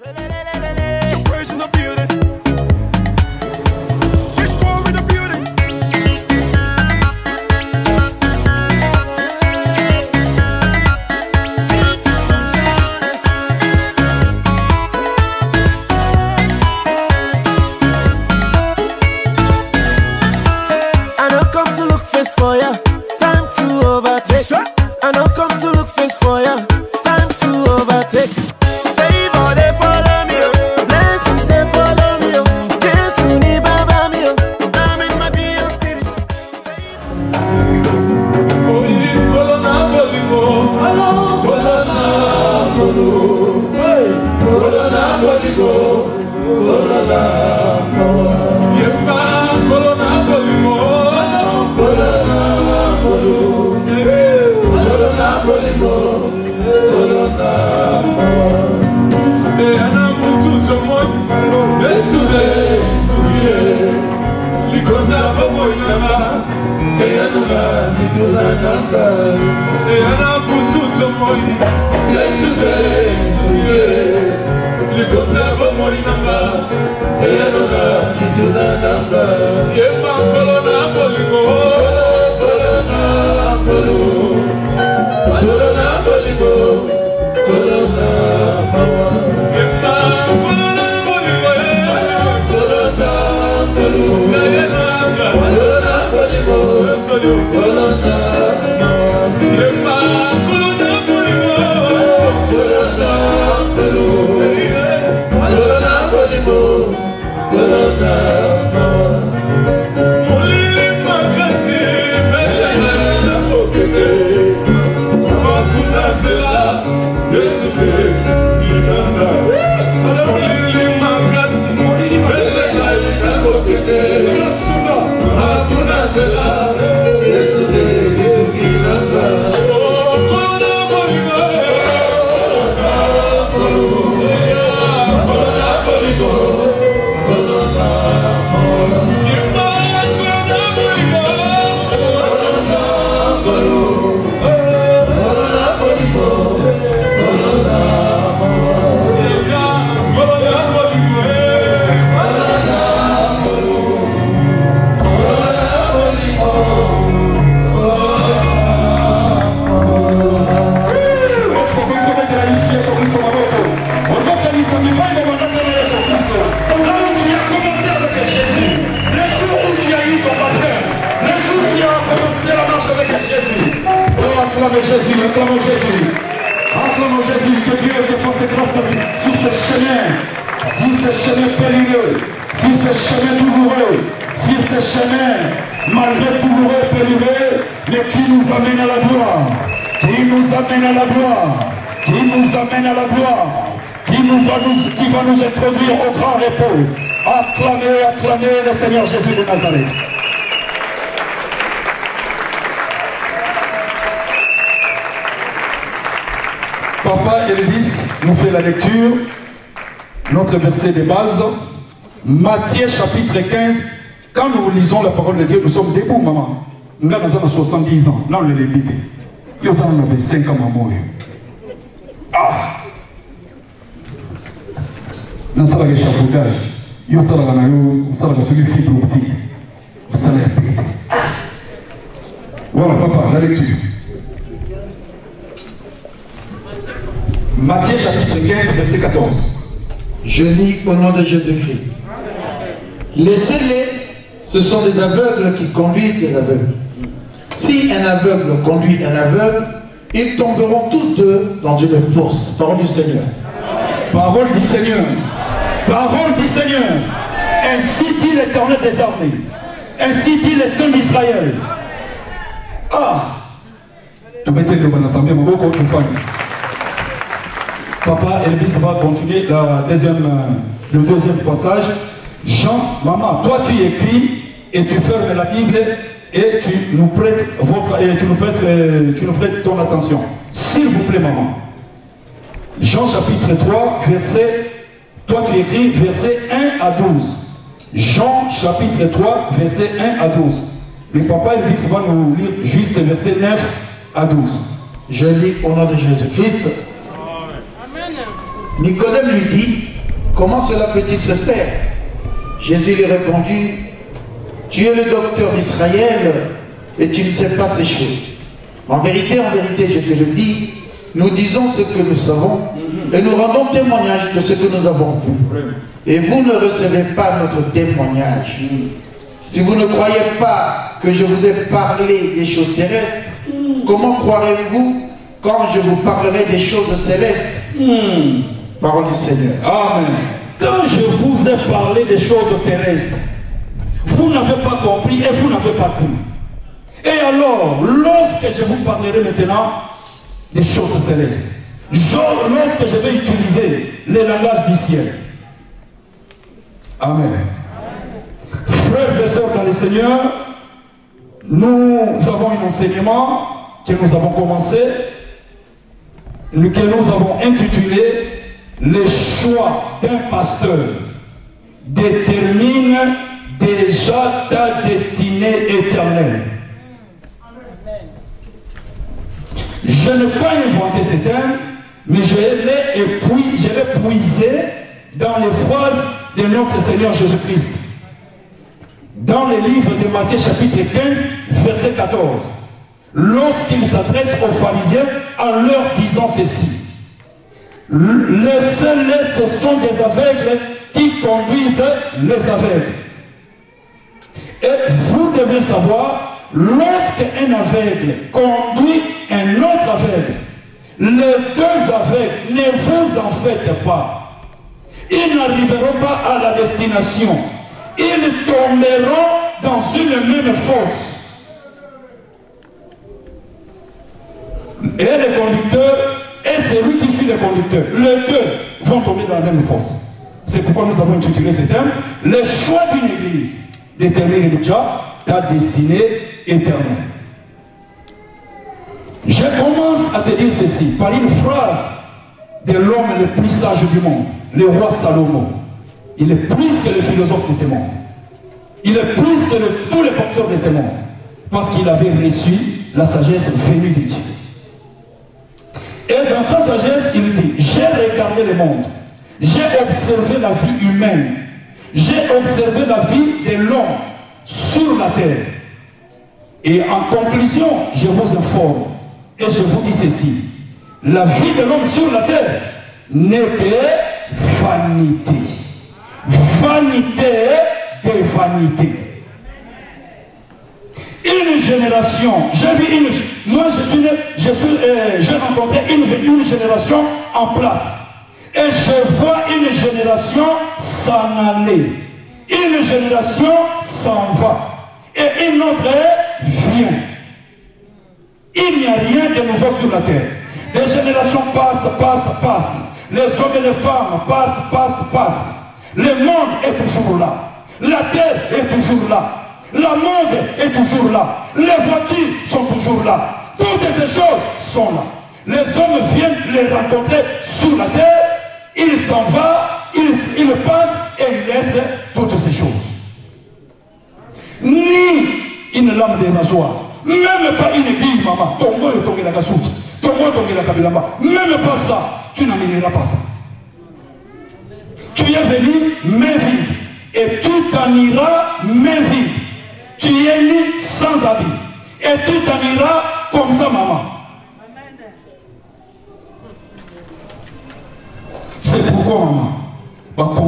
Your praise in the building. It's war in the building. I don't come to look face for ya. Time to overtake. I don't come to look face for ya. Time to overtake. Favor they follow me, oh. Blessings they follow me, oh. Jesus ni baba me, oh. I'm in my being spirit. Acclamez Jésus, acclamez Jésus. Acclamons Jésus, que Dieu te fasse grâce sur ce chemin. Si ce chemin périlleux, si ce chemin douloureux, si ce chemin malgré douloureux, périlleux, mais qui nous amène à la gloire, qui nous amène à la gloire, qui nous amène à la gloire, qui va nous introduire au grand repos. Acclamez, acclamez le Seigneur Jésus de Nazareth. Papa Elvis nous fait la lecture, notre verset de base, Matthieu chapitre 15. Quand nous lisons la parole de Dieu, nous sommes debout, maman. Nous avons 70 ans, là on est les bébés. Nous avons 5 ans, maman. Ah! Nous avons l'échafaudage. Nous avons celui fibre optique. Nous avons la paix. Voilà, papa, la lecture. Matthieu chapitre 15, verset 14. Je lis au nom de Jésus-Christ. Laissez-les, ce sont des aveugles qui conduisent des aveugles. Si un aveugle conduit un aveugle, ils tomberont tous deux dans une fosse. Parole du Seigneur. Parole du Seigneur. Parole du Seigneur. Ainsi dit l'Éternel des armées. Ainsi dit les saints d'Israël. Ah! Tu mettez le bon ensemble, mon beau contre famille. Papa Elvis va continuer le deuxième passage. Jean, maman, toi tu écris et tu fermes la Bible et tu nous prêtes ton attention. S'il vous plaît, maman. Jean chapitre 3, verset, toi tu écris verset 1 à 12. Jean chapitre 3, verset 1 à 12. Le papa Elvis va nous lire juste verset 9 à 12. Je lis au nom de Jésus-Christ. Nicodème lui dit, comment cela peut-il se faire? Jésus lui répondit, tu es le docteur d'Israël et tu ne sais pas ces choses. En vérité, je te le dis, nous disons ce que nous savons et nous rendons témoignage de ce que nous avons vu. Et vous ne recevez pas notre témoignage. Si vous ne croyez pas que je vous ai parlé des choses terrestres, comment croirez-vous quand je vous parlerai des choses célestes? Parole du Seigneur. Amen. Quand je vous ai parlé des choses terrestres, vous n'avez pas compris et vous n'avez pas cru. Et alors, lorsque je vous parlerai maintenant des choses célestes, lorsque je vais utiliser les langages du ciel. Amen. Frères et sœurs dans le Seigneur, nous avons un enseignement que nous avons commencé, que nous avons intitulé le choix d'un pasteur détermine déjà ta destinée éternelle. Je n'ai pas inventé ce terme, mais je l'ai puisé dans les phrases de notre Seigneur Jésus-Christ. Dans le livre de Matthieu chapitre 15, verset 14. Lorsqu'il s'adresse aux pharisiens en leur disant ceci. Laissez-les, ce sont des aveugles qui conduisent les aveugles. Et vous devez savoir, lorsqu'un aveugle conduit un autre aveugle, les deux aveugles, ne vous en faites pas. Ils n'arriveront pas à la destination. Ils tomberont dans une même fosse. Et le conducteur et celui qui suit le conducteur, les deux vont tomber dans la même fosse. C'est pourquoi nous avons intitulé ce thème, le choix d'une église détermine déjà ta destinée éternelle. Je commence à te dire ceci par une phrase de l'homme le plus sage du monde, le roi Salomon. Il est plus que le philosophe de ce monde. Il est plus que tous les porteurs de ce monde. Parce qu'il avait reçu la sagesse venue de Dieu. Et dans sa sagesse, il dit, j'ai regardé le monde. J'ai observé la vie humaine. J'ai observé la vie de l'homme sur la terre. Et en conclusion, je vous informe. Et je vous dis ceci. La vie de l'homme sur la terre n'est que vanité. Vanité de vanité. Une génération, j'ai rencontré une génération en place. Et je vois une génération s'en aller. Une génération s'en va. Et une autre vient. Il n'y a rien de nouveau sur la terre. Les générations passent. Les hommes et les femmes passent. Le monde est toujours là. La terre est toujours là. La monde est toujours là. Les voitures sont toujours là. Toutes ces choses sont là. Les hommes viennent les rencontrer sur la terre. Ils s'en vont, ils passent et ils laissent toutes ces choses. Ni une lame de rasoir, même pas une aiguille, maman. Même pas ça, tu n'en iras pas ça. Tu es venu main vide et tu t'en iras main vide. Tu es né sans habit et tu t'en iras comme ça, maman. C'est pourquoi, maman,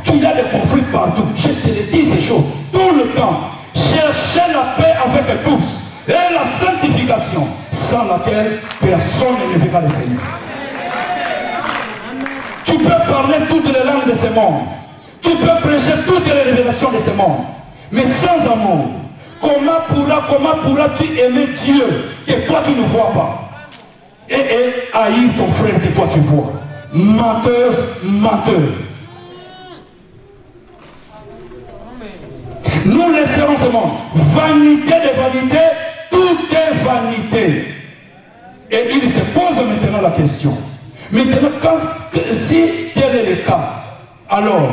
tu y a des conflits partout. Je te le dis ces choses tout le temps. Cherchez la paix avec tous et la sanctification sans laquelle personne ne verra le Seigneur. Tu peux parler toutes les langues de ce monde. Tu peux prêcher toutes les révélations de ce monde. Mais sans amour, comment pourras-tu aimer Dieu que toi tu ne vois pas? Et haïr ton frère que toi tu vois? Menteuse, menteur. Nous laisserons ce monde. Vanité de vanité, tout est vanité. Et il se pose maintenant la question. Maintenant, si tel est le cas, alors,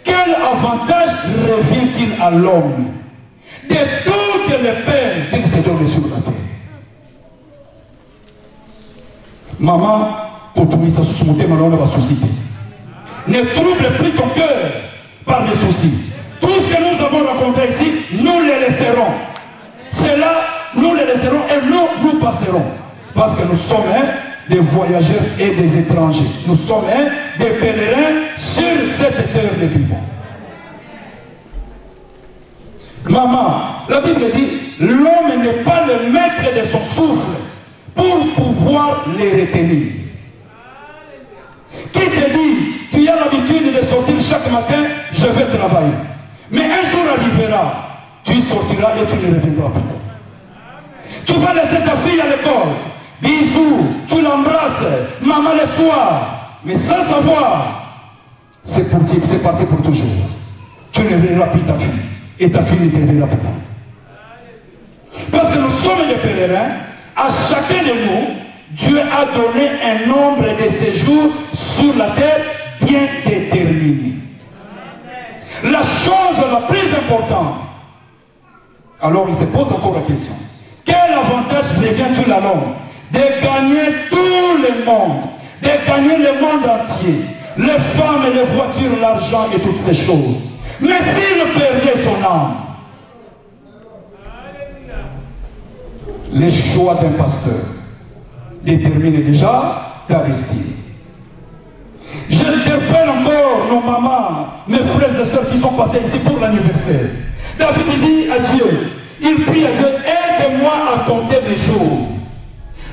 quel avantage revient-il à l'homme de toutes les peines qu'il s'est donné sur la terre? Maman, kotumisa susu motema na ona société. Ne trouble plus ton cœur par les soucis. Tout ce que nous avons rencontré ici, nous les laisserons. Cela, nous les laisserons et nous passerons. Parce que nous sommes des voyageurs et des étrangers. Nous sommes des pèlerins sur cette terre de vivants. Maman, la Bible dit, l'homme n'est pas le maître de son souffle pour pouvoir les retenir. Qui te dit, tu as l'habitude de sortir chaque matin, je vais travailler. Mais un jour arrivera, tu sortiras et tu ne reviendras plus. Tu vas laisser ta fille à l'école, bisous, tu l'embrasses, maman le soir, mais sans savoir, c'est parti pour toujours. Tu ne verras plus ta fille, et ta fille ne te verra plus. Parce que nous sommes des pèlerins, à chacun de nous, Dieu a donné un nombre de séjours sur la terre bien déterminé. La chose la plus importante, alors il se pose encore la question, quel avantage revient-il à l'homme de gagner tout le monde, de gagner le monde entier, les femmes, les voitures, l'argent et toutes ces choses, mais s'il perdait son âme? Le choix d'un pasteur détermine déjà ta destinée. J'interpelle encore nos mamans, mes frères et sœurs qui sont passés ici pour l'anniversaire. David dit à Dieu, il prie à Dieu, aide-moi à compter mes jours.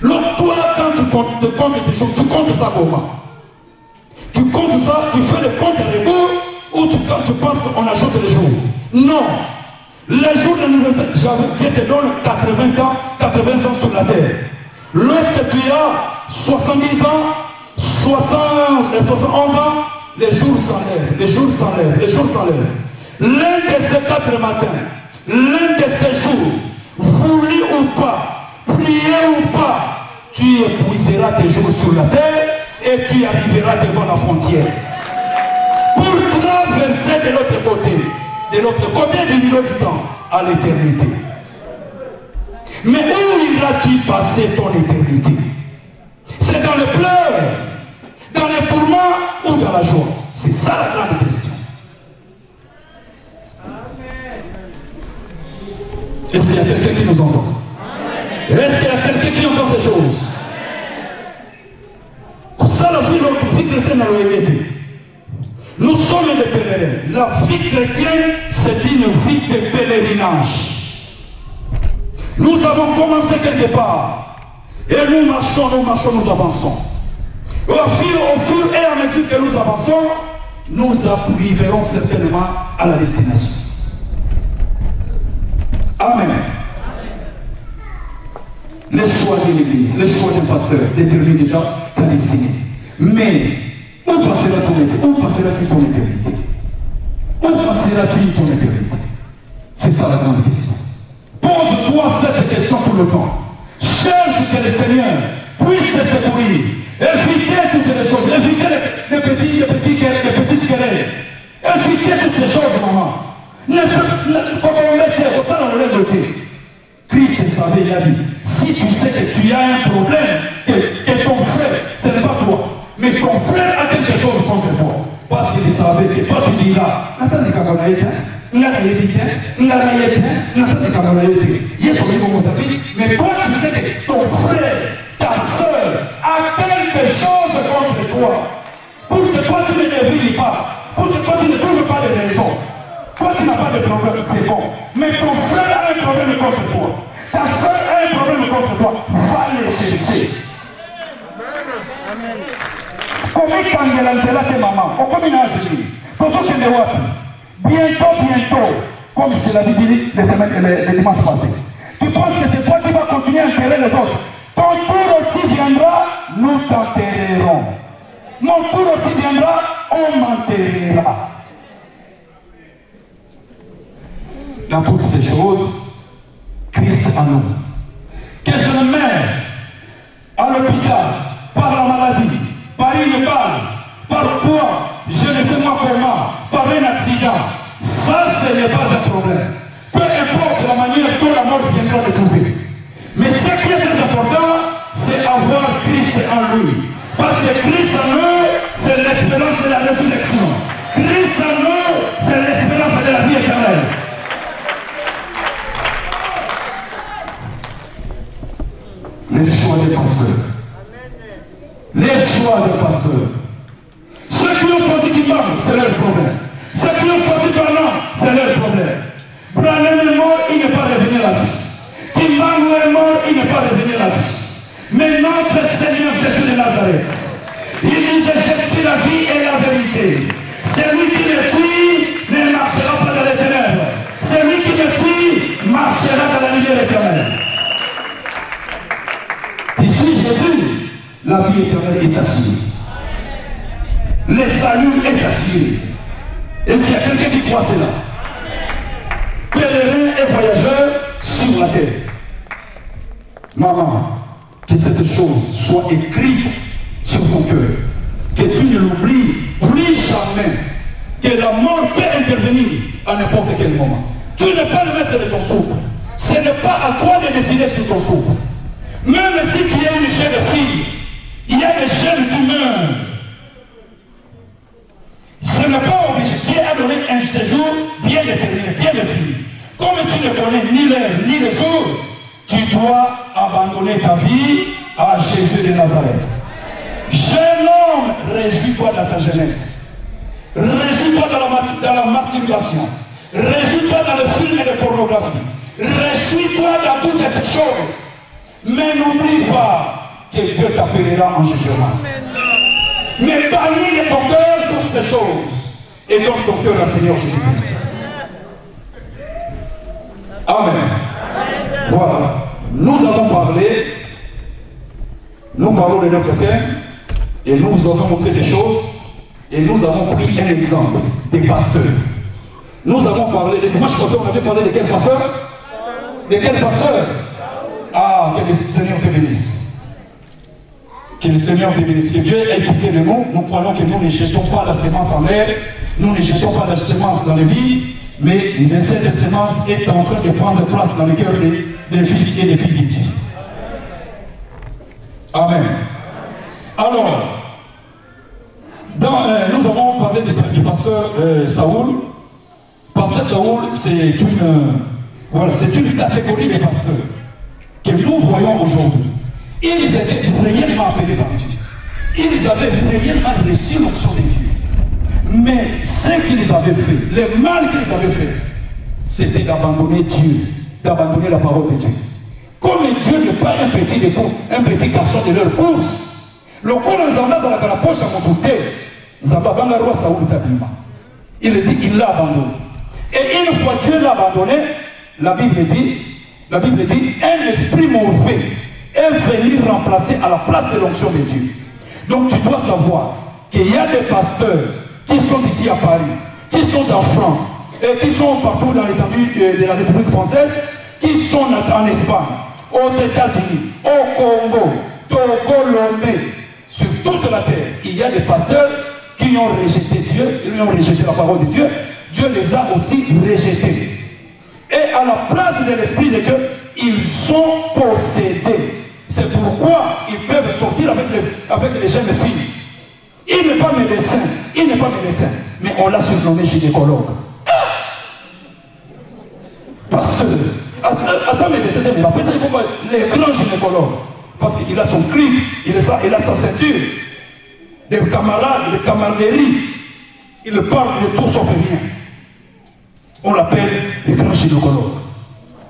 Donc toi, quand tu comptes tes jours, tu comptes ça comment? Tu comptes ça, tu fais le compte à rebours, ou tu penses qu'on ajoute les jours? Non. Les jours d'anniversaire, Dieu te donne 80 ans, 80 ans sur la terre. Lorsque tu as 70 ans, 71 ans, les jours s'enlèvent, les jours s'enlèvent, les jours s'enlèvent. L'un de ces 4 matins, l'un de ces jours, voulu ou pas, prier ou pas, tu épuiseras tes jours sur la terre et tu arriveras devant la frontière. Pour traverser de l'autre côté du niveau du temps, à l'éternité. Mais où iras-tu passer ton éternité? C'est dans les pleurs, dans les tourments ou dans la joie? C'est ça la grande question. Est-ce qu'il y a quelqu'un qui nous entend? Est-ce qu'il y a quelqu'un qui entend ces choses? Ça, la vie chrétienne a été. Nous sommes des pèlerins. La vie chrétienne, c'est une vie de pèlerinage. Nous avons commencé quelque part. Et nous marchons, nous avançons. Au fur et à mesure que nous avançons, nous arriverons certainement à la destination. Amen. Les choix de l'église, les choix d'un pasteur déterminent déjà ta destinée. Mais où passeras-tu ton éternité? Où passeras-tu ton éternité? C'est ça la grande question. Pose-toi cette question tout le temps. Cherche que le Seigneur puisse te secourir. Évitez toutes les choses. Évitez les petites querelles. Évitez toutes ces choses, maman. Christ savait, il a dit, si tu sais que tu as un problème, que ton frère, ce n'est pas toi, mais ton frère a quelque chose contre toi, parce qu'il savait que toi tu diras, ça n'est pas mais toi tu sais que ton frère, ta soeur a quelque chose contre toi, pour que toi tu ne dévies pas, pour que toi tu ne trouves pas de raison. Toi tu n'as pas de problème, c'est bon. Mais ton frère a un problème contre toi. Ta soeur a un problème contre toi. Va les chercher. Comment quand elle a tes mamans, on comme une âge, pour ceux qui ne voient plus, bientôt, comme je l'avais dit les dimanches passés, tu penses que c'est toi qui vas continuer à enterrer les autres. Ton tour aussi viendra, nous t'enterrerons. Mon tour aussi viendra, on m'enterrera. Dans toutes ces choses, Christ en nous. Que je me mets à l'hôpital par la maladie, par une balle, par quoi, je ne sais pas comment, par un accident, ça ce n'est pas un problème. Peu importe la manière dont la mort viendra de trouver. Mais ce qui est très important, c'est avoir Christ en lui. Parce que Christ en eux, c'est l'espérance de la résurrection. Christ en eux, c'est l'espérance de la vie éternelle. Les choix des pasteurs. Les choix des pasteurs. Ceux qui ont choisi d'imam, c'est leur problème. Ceux qui ont choisi Branham, c'est leur problème. Branham est mort, il n'est pas revenu à la vie. Imam est mort, il n'est pas revenu à la vie. Mais notre Seigneur Jésus de Nazareth, il disait, je suis la vie et la vérité. Celui qui me suit ne marchera pas dans les ténèbres. Celui qui me suit marchera dans la lumière éternelle. Tu suis Jésus, la vie éternelle est assurée. Le salut est assuré. Est-ce qu'il y a quelqu'un qui croit cela? Pèlerin et voyageur sur la terre. Maman, que cette chose soit écrite sur ton cœur. Que tu ne l'oublies plus jamais. Que la mort peut intervenir à n'importe quel moment. Tu n'es pas le maître de ton souffle. Ce n'est pas à toi de décider sur ton souffle. Même si tu es une jeune fille, il y a des jeunes qui meurent. Ce n'est pas obligé. Dieu a donné un séjour bien déterminé, bien défini. Comme tu ne connais ni l'heure ni le jour, tu dois abandonner ta vie à Jésus de Nazareth. Jeune homme, réjouis-toi dans ta jeunesse. Réjouis-toi dans la masturbation. Réjouis-toi dans le film et la pornographie. Réjouis-toi dans toutes ces choses. Mais n'oublie pas que Dieu t'appellera en jugement. Mais bannis de ton cœur toutes ces choses. Et donne ton cœur au Seigneur Jésus-Christ. Amen. Voilà. Nous avons parlé, nous parlons de notre thème, et nous vous avons montré des choses, et nous avons pris un exemple des pasteurs. Nous avons parlé, les dimanches passés, on avait parlé de quel pasteur? De quel pasteur? Ah, que le Seigneur te bénisse. Que le Seigneur te bénisse. Que Dieu ait pitié de nous. Nous croyons que nous ne jetons pas la sémence en l'air, nous ne jetons pas la sémence dans les vies, mais l'essai de sémence est en train de prendre place dans le cœur des fils et des filles de Dieu. Amen. Alors, nous avons parlé du pasteur Saoul. Pasteur Saoul, c'est une catégorie de pasteurs que nous voyons aujourd'hui. Ils étaient réellement appelés par Dieu. Ils avaient réellement reçu l'onction de Dieu. Mais ce qu'ils avaient fait, le mal qu'ils avaient fait, c'était d'abandonner Dieu, d'abandonner la parole de Dieu. Comme Dieu n'est pas un petit garçon de leur course, le Nzamba dans la poche à mon bouteille, Nzamba banga roi Saoul tabima. Il dit, il l'a abandonné. Et une fois Dieu l'a abandonné, la Bible dit, un esprit mauvais est venu remplacer à la place de l'onction de Dieu. Donc tu dois savoir qu'il y a des pasteurs qui sont ici à Paris, qui sont en France, et qui sont partout dans l'étendue de la République française, qui sont en Espagne, aux États-Unis, au Congo, Togo, Lomé, sur toute la terre. Il y a des pasteurs qui ont rejeté Dieu, ils ont rejeté la parole de Dieu. Dieu les a aussi rejetés. Et à la place de l'Esprit de Dieu, ils sont possédés. C'est pourquoi ils peuvent sortir avec les jeunes filles. Il n'est pas médecin, mais on l'a surnommé gynécologue. Parce que, à sa médecin, il appelle ça les grands gynécologues. Parce qu'il a son clip, il a sa ceinture, des camarades, des camaraderies. Il parle de tout sauf rien. On l'appelle les grands gynécologues.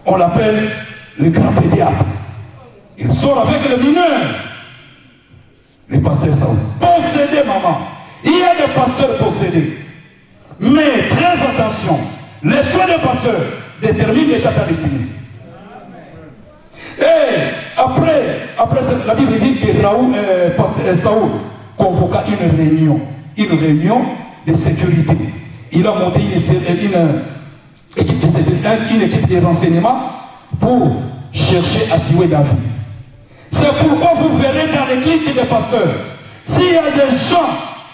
On l'appelle les grands pédiatres. Il sort avec les mineurs. Les pasteurs sont possédés, maman. Il y a des pasteurs possédés. Mais très attention, les choix des pasteurs déterminent déjà ta destinée. Et après la Bible dit que Saoul convoqua une réunion de sécurité. Il a monté une équipe de renseignement pour chercher à tuer David. C'est pourquoi vous verrez dans l'équipe des pasteurs, s'il y a des gens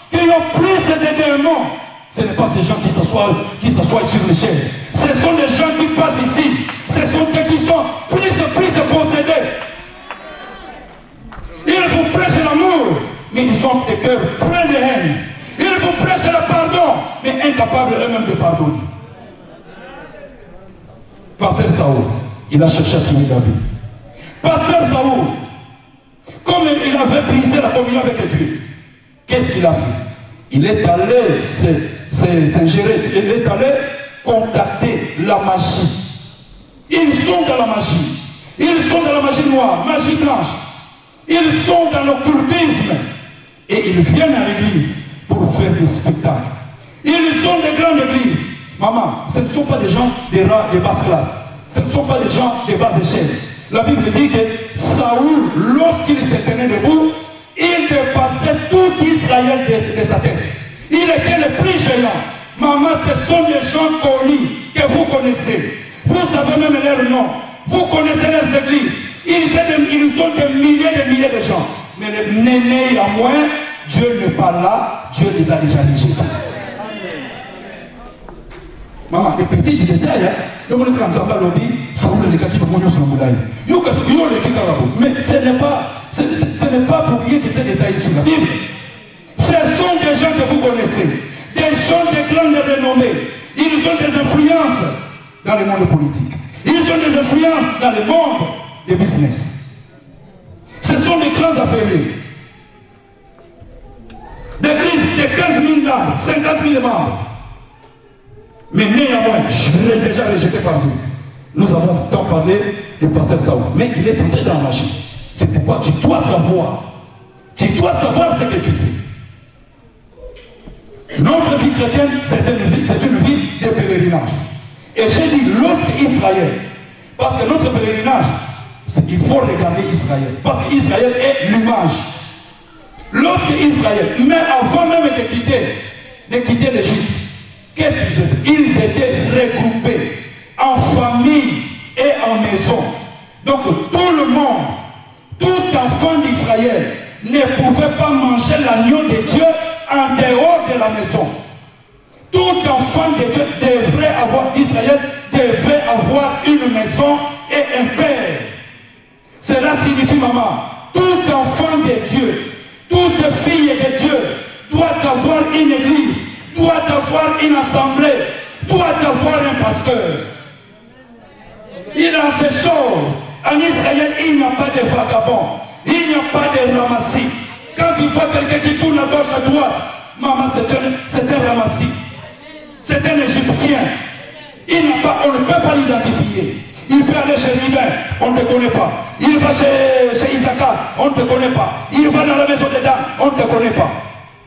qui ont plus de démons, ce n'est pas ces gens qui s'assoient sur les chaises. Ce sont des gens qui passent ici. Ce sont ceux qui sont plus possédés. Il faut prêcher l'amour. mais ils ont des cœurs pleins de haine. Ils vous prêchent le pardon, mais incapables eux-mêmes de pardonner. Pasteur Saoul, il a cherché à tuer David. Pasteur Saoul, comme il avait brisé la communion avec Dieu, qu'est-ce qu'il a fait? Il est allé s'ingérer, il est allé contacter la magie. Ils sont dans la magie. Ils sont dans la magie noire, magie blanche. Ils sont dans l'occultisme. Et ils viennent à l'église pour faire des spectacles. Ils sont des grandes églises. Maman, ce ne sont pas des gens de basse classe. Ce ne sont pas des gens de bas échelle. La Bible dit que Saoul, lorsqu'il s'est tenu debout, il dépassait tout Israël de sa tête. Il était le plus géant. Maman, ce sont des gens connus que vous connaissez. Vous savez même leur nom. Vous connaissez leurs églises. Ils ont des milliers de gens. Mais les nénés à moins, Dieu n'est pas là. Dieu les a déjà rejetés. Maman, les petits détails, mais ce n'est pas pour rien que c'est détaillé sur la Bible. Ce sont des gens que vous connaissez, des gens de grande renommée. Ils ont des influences dans le monde politique. Ils ont des influences dans le monde des business. Ce sont des grands affairiers. Des églises de 15 000 membres, 50 000 membres. Mais néanmoins, je l'ai déjà rejeté par Dieu. Nous avons tant parlé du pasteur Saoul. Mais il est entré dans la magie. C'est pourquoi tu dois savoir. Tu dois savoir ce que tu fais. Notre vie chrétienne, c'est une vie de pèlerinage. Et j'ai dit, lorsque Israël, parce que notre pèlerinage, il faut regarder Israël. Parce qu'Israël est l'image. Lorsque Israël, mais avant même de quitter l'Égypte, qu'est-ce qu'ils étaient? Ils étaient regroupés en famille et en maison. Donc tout le monde, tout enfant d'Israël ne pouvait pas manger l'agneau de Dieu en dehors de la maison. Tout enfant de Dieu devrait avoir, Israël devait avoir une maison et un père. Cela signifie, maman, tout enfant de Dieu, toute fille de Dieu doit avoir une église, doit avoir une assemblée, doit avoir un pasteur. Il en ces choses. En Israël, il n'y a pas de vagabonds, il n'y a pas de ramassis. Quand tu vois quelqu'un qui tourne à gauche, à droite, maman, c'est un ramassis. C'est un Égyptien. On ne peut pas l'identifier. Il peut aller chez Ruben, on ne te connaît pas. Il va chez Isaac, on ne te connaît pas. Il va dans la maison des dames, on ne te connaît pas.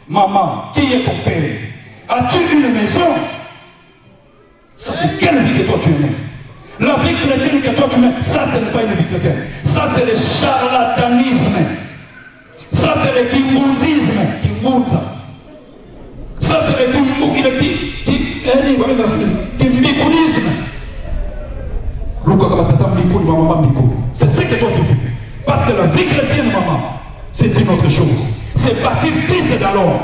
Maman, qui est ton père? As-tu une maison? Ça, c'est quelle vie que toi tu aimes? La vie chrétienne que toi tu aimes, ça, ce n'est pas une vie chrétienne. Ça, c'est le charlatanisme. Ça, c'est le kingouzisme. Ça, c'est le kimbikulisme. C'est ce que toi tu fais. Parce que la vie chrétienne, maman, c'est une autre chose. C'est bâtir Christ dans l'homme.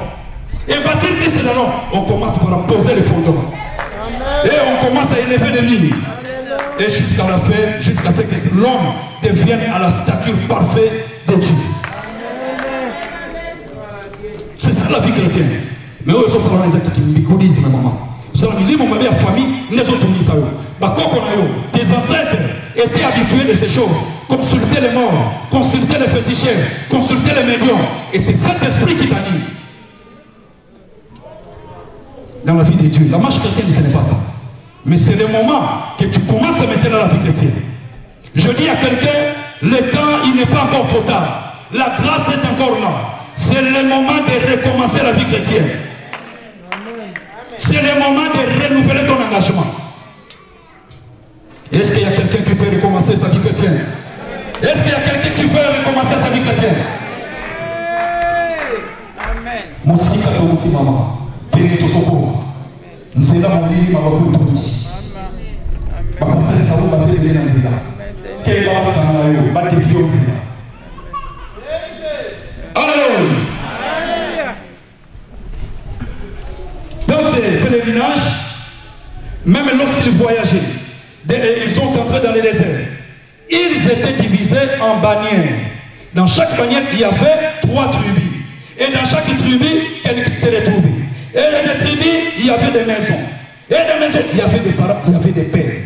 Et bâtir Christ dans l'homme, on commence par poser les fondements. Et on commence à élever les lignes. Et jusqu'à la fin, jusqu'à ce que l'homme devienne à la stature parfaite de Dieu. C'est ça la vie chrétienne. Mais eux, ils sont les maman. Vous savez, les mamans et famille, nous sommes tous ça. Tes ancêtres étaient habitués de ces choses. Consulter les morts, consulter les féticheurs, consulter les médiums. Et c'est cet esprit qui t'anime. Dans la vie de Dieu, la marche chrétienne, ce n'est pas ça. Mais c'est le moment que tu commences à mettre dans la vie chrétienne. Je dis à quelqu'un, le temps, il n'est pas encore trop tard. La grâce est encore là. C'est le moment de recommencer la vie chrétienne. C'est le moment de renouveler ton engagement. Est-ce qu'il y a quelqu'un qui peut recommencer sa vie chrétienne? Est-ce qu'il y a quelqu'un qui veut recommencer sa vie chrétienne? Amen. Musika kauti mama. Pene tosoko. Nzela mwili mama kututi. Bakasele sabu basele bena nzela. Kele baba kana yo, bade fio nzela. Alléluia. Dans ces pèlerinages, même lorsqu'ils voyageaient, ils sont entrés dans les déserts. Ils étaient divisés en bannières. Dans chaque bannière, il y avait 3 tribus. Et dans chaque tribu, quelqu'un s'est retrouvé. Et dans les tribus, il y avait des maisons. Et dans les maisons, il y avait des parents, il y avait des pères.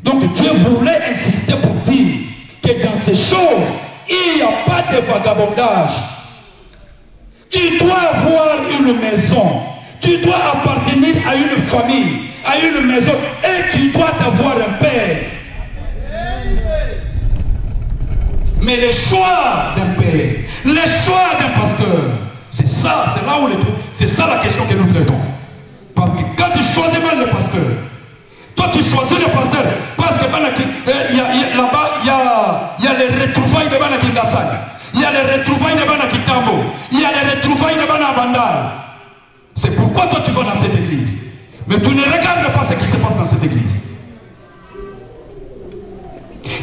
Donc Dieu voulait insister pour dire que dans ces choses, il n'y a pas de vagabondage. Tu dois avoir une maison. Tu dois appartenir à une famille, à une maison. Et tu dois avoir un père. Mais le choix d'un père, le choix d'un pasteur, c'est ça, c'est là où c'est ça la question que nous traitons. Parce que quand tu choisis mal le pasteur, toi tu choisis le pasteur, parce que là-bas, il y a les retrouvailles de Bana Kingasani, il y a les retrouvailles de Bana Kitambo, il y a les retrouvailles de Bana Bandal. C'est pourquoi toi tu vas dans cette église. Mais tu ne regardes pas ce qui se passe dans cette église.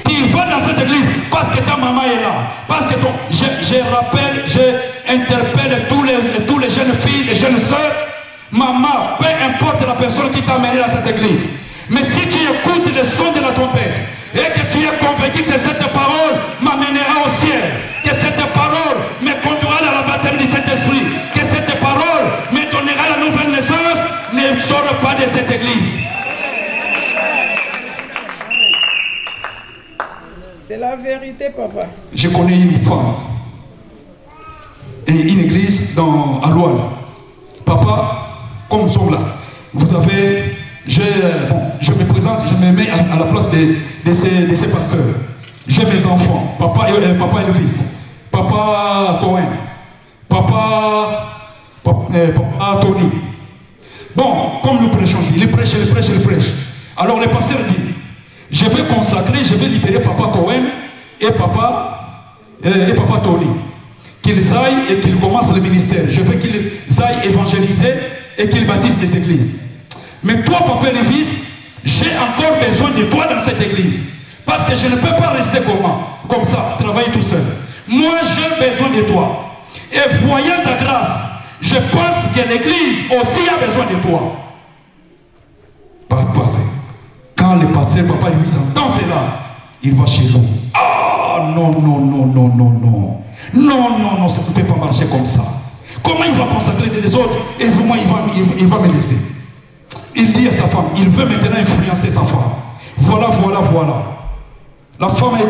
Tu vas dans cette église parce que ta maman est là. Parce que j'interpelle tous les jeunes filles, les jeunes sœurs. Maman, peu importe la personne qui t'a amené dans cette église. Mais si tu écoutes le son de la trompette et que tu es convaincu que cette parole m'amènera au ciel, que cette parole me conduira dans la baptême du Saint-Esprit, que cette parole me donnera la nouvelle naissance, ne sors pas de cette église. C'est la vérité, papa. Je connais une femme et une église à Loual. Papa, comme nous sommes là, vous avez, je me présente, je me mets à la place de ces pasteurs. J'ai mes enfants, papa Elvis, papa Cohen, papa Tony. Bon, comme nous prêchons ici, il prêche. Alors le pasteur dit, je vais consacrer, je vais libérer papa Cohen et papa Tony. Qu'ils aillent et qu'ils commencent le ministère. Je veux qu'ils aillent évangéliser et qu'ils bâtissent des églises. Mais toi, papa Lévis, j'ai encore besoin de toi dans cette église. Parce que je ne peux pas rester comme ça, travailler tout seul. Moi, j'ai besoin de toi. Et voyant ta grâce, je pense que l'église aussi a besoin de toi. Quand le pasteur, papa Lévis, entend cela, il va chez nous. Ah, non. Non, ça ne peut pas marcher comme ça. Comment il va consacrer des autres et vraiment il va me laisser. Il dit à sa femme, il veut maintenant influencer sa femme. Voilà. La femme a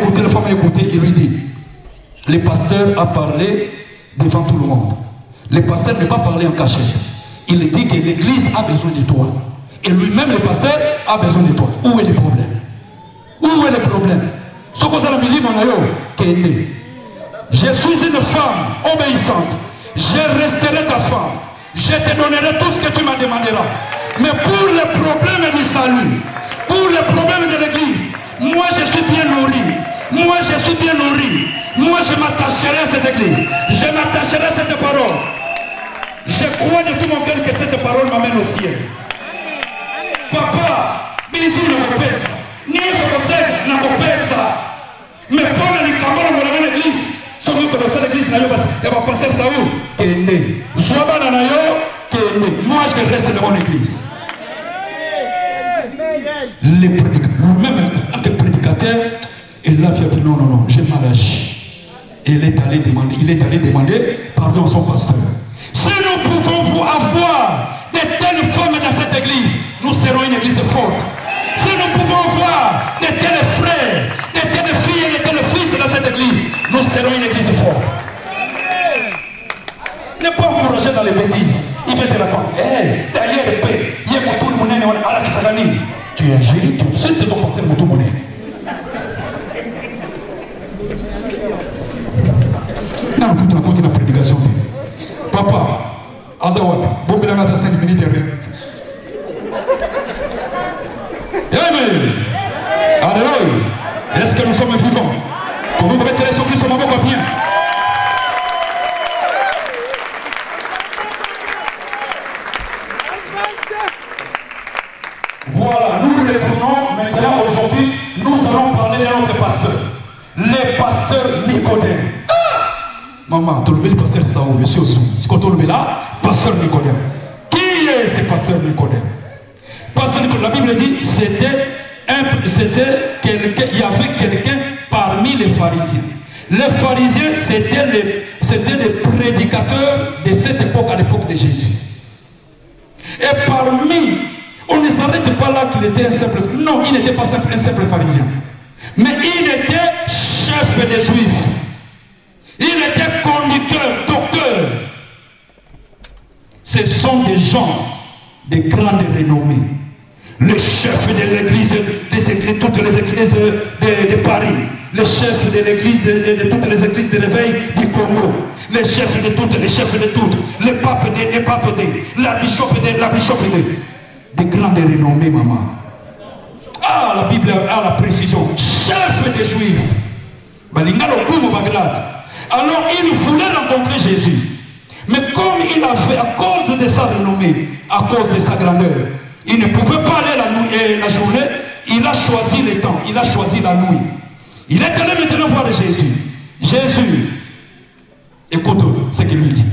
écouté, il lui dit, le pasteur a parlé devant tout le monde. Le pasteur n'est pas parlé en cachette. Il dit que l'église a besoin de toi. Et lui-même, le pasteur, a besoin de toi. Où est le problème? Je suis une femme obéissante. Je resterai ta femme. Je te donnerai tout ce que tu m'en demanderas. Mais pour le problème du salut, pour le problème de l'église, moi je suis bien nourri. Moi je m'attacherai à cette église. Je m'attacherai à cette parole. Je crois de tout mon cœur que cette parole m'amène au ciel. Papa, bisous nakopesa. Niso kosek nakopesa. Mais pour les camarades de l'église, celui qui va l'église, il va passer ça où? Moi je reste dans mon église. Même en tant que prédicateur, il a fait non, j'ai mal agi. Il est allé demander pardon à son pasteur. Si nous pouvons avoir de telles femmes dans cette église, nous serons une église forte. Si nous pouvons voir de tels frères, de telles filles et de tels fils dans cette église, nous serons une église forte. Ne pas encourager dans les bêtises. Il vient te raconter. D'ailleurs, il y a tout le monde à la tu es ingénieux, tu sais que tu dois passer le tout monnaie. Non, on continue la prédication. Papa, Azawad, bon, il a 5 minutes. Amen. Alléluia. Est-ce que nous sommes vivants? Comment vous mettez les souffles sur mon bien? Voilà, nous nous retournons maintenant aujourd'hui. Nous allons parler de notre pasteur. Le pasteur Nicodème. Maman, tu le pasteur Saoul, monsieur Ousou. Si tu le là, pasteur Nicodème. Qui est ce pasteur Nicodème? Pasteur Nicodème, la Bible dit, il y avait quelqu'un parmi les pharisiens. Les pharisiens, c'était c'était des prédicateurs de cette époque, à l'époque de Jésus. Et parmi, on ne s'arrête pas là qu'il était un simple, non, il n'était pas un simple pharisien, mais il était chef des Juifs. Il était conducteur, docteur. Ce sont des gens de grande renommée. Le chef de l'église, de toutes les églises de Paris, le chef de l'église de toutes les églises de réveil du Congo, le chef de toutes, le pape la bishop de grande renommée, maman. Ah, la Bible a la précision. Chef des Juifs. Alors il voulait rencontrer Jésus. Mais comme il a fait, à cause de sa renommée, à cause de sa grandeur, il ne pouvait pas aller la journée, il a choisi le temps, il a choisi la nuit. Il est allé maintenant voir Jésus. Jésus, écoute ce qu'il lui dit.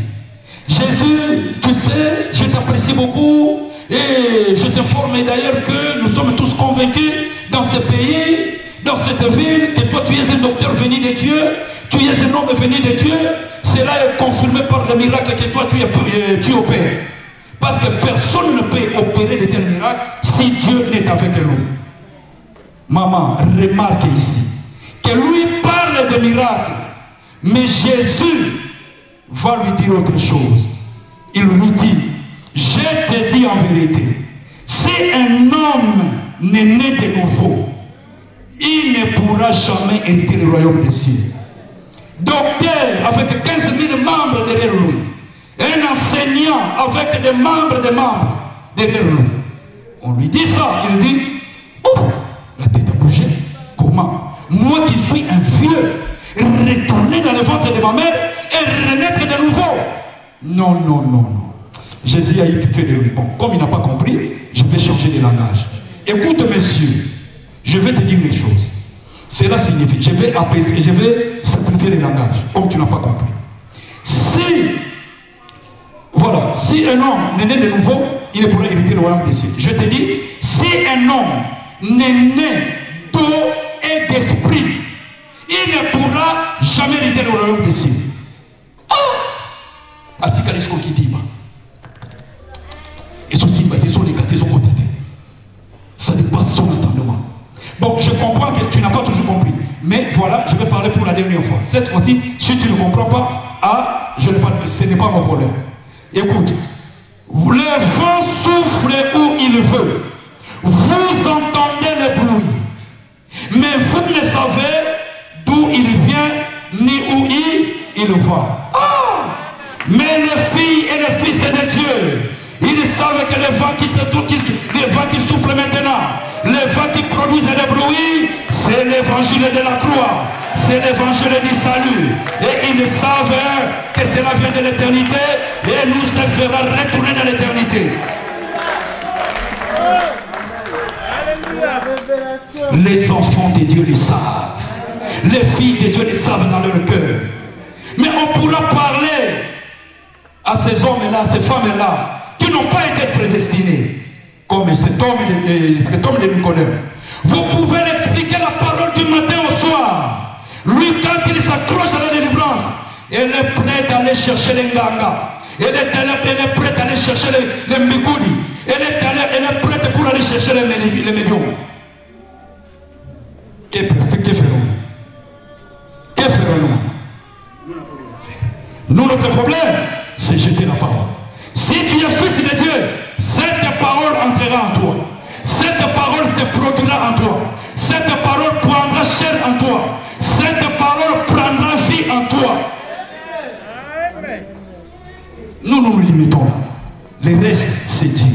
Jésus, tu sais, je t'apprécie beaucoup et je t'informe d'ailleurs que nous sommes tous convaincus dans ce pays, dans cette ville, que toi tu es un docteur venu de Dieu, tu es un homme venu de Dieu. Cela est confirmé par le miracle que toi tu opères. Parce que personne ne peut opérer de tels miracles si Dieu n'est avec lui. Maman, remarque ici que lui parle de miracles, mais Jésus va lui dire autre chose. Il lui dit, je te dis en vérité, si un homme n'est né de nouveau, il ne pourra jamais hériter le royaume des cieux. Docteur avec 15 000 membres derrière lui, un enseignant avec des membres derrière lui. On lui dit ça, il dit, oh, la tête a bougé. Comment? Moi qui suis un vieux, retourner dans le ventre de ma mère et renaître de nouveau? Non, non, non, non. Jésus a eu pitié de lui. Bon, comme il n'a pas compris, je vais changer de langage. Écoute, monsieur, je vais te dire une chose. Cela signifie, je vais apaiser, je vais simplifier le langage, comme tu n'as pas compris. Voilà, si un homme n'est né de nouveau, il ne pourra hériter le royaume des cieux. Je te dis, si un homme n'est né d'eau et d'esprit, il ne pourra jamais hériter le royaume des cieux. Ah! Atikalisco qui dit, ils sont sympathisés, ils sont les ils sont contactés. Ça dépasse son entendement. Bon, je comprends que tu n'as pas toujours compris. Mais voilà, je vais parler pour la dernière fois. Cette fois-ci, si tu ne comprends pas, ce n'est pas mon problème. Écoute, le vent souffle où il veut. Vous entendez le bruit. Mais vous ne savez d'où il vient, ni où il va. Ah! Mais les filles et les fils de Dieu, ils savent que les vents qui soufflent maintenant, les vents qui produisent le bruit, c'est l'évangile de la croix, c'est l'évangile du salut. Et ils savent que cela vient de l'éternité et nous se fera retourner dans l'éternité. Les enfants de Dieu le savent. Les filles de Dieu le savent dans leur cœur. Mais on pourra parler à ces hommes-là, à ces femmes-là, qui n'ont pas été prédestinés, comme cet homme de Nicodème. Vous pouvez l'expliquer la parole du matin au soir. Lui, quand il s'accroche à la délivrance, elle est prête à aller chercher les nganga. Elle est prête à aller chercher les mbikoudi. Elle est prête pour aller chercher les médiums. Que ferons-nous? Que ferons-nous? Nous, notre problème, c'est jeter la parole. Si tu es fils de Dieu, cette parole entrera en toi. Cette parole se produira en toi. Cette parole prendra chair en toi. Cette parole prendra vie en toi. Nous nous limitons. Le reste, c'est Dieu.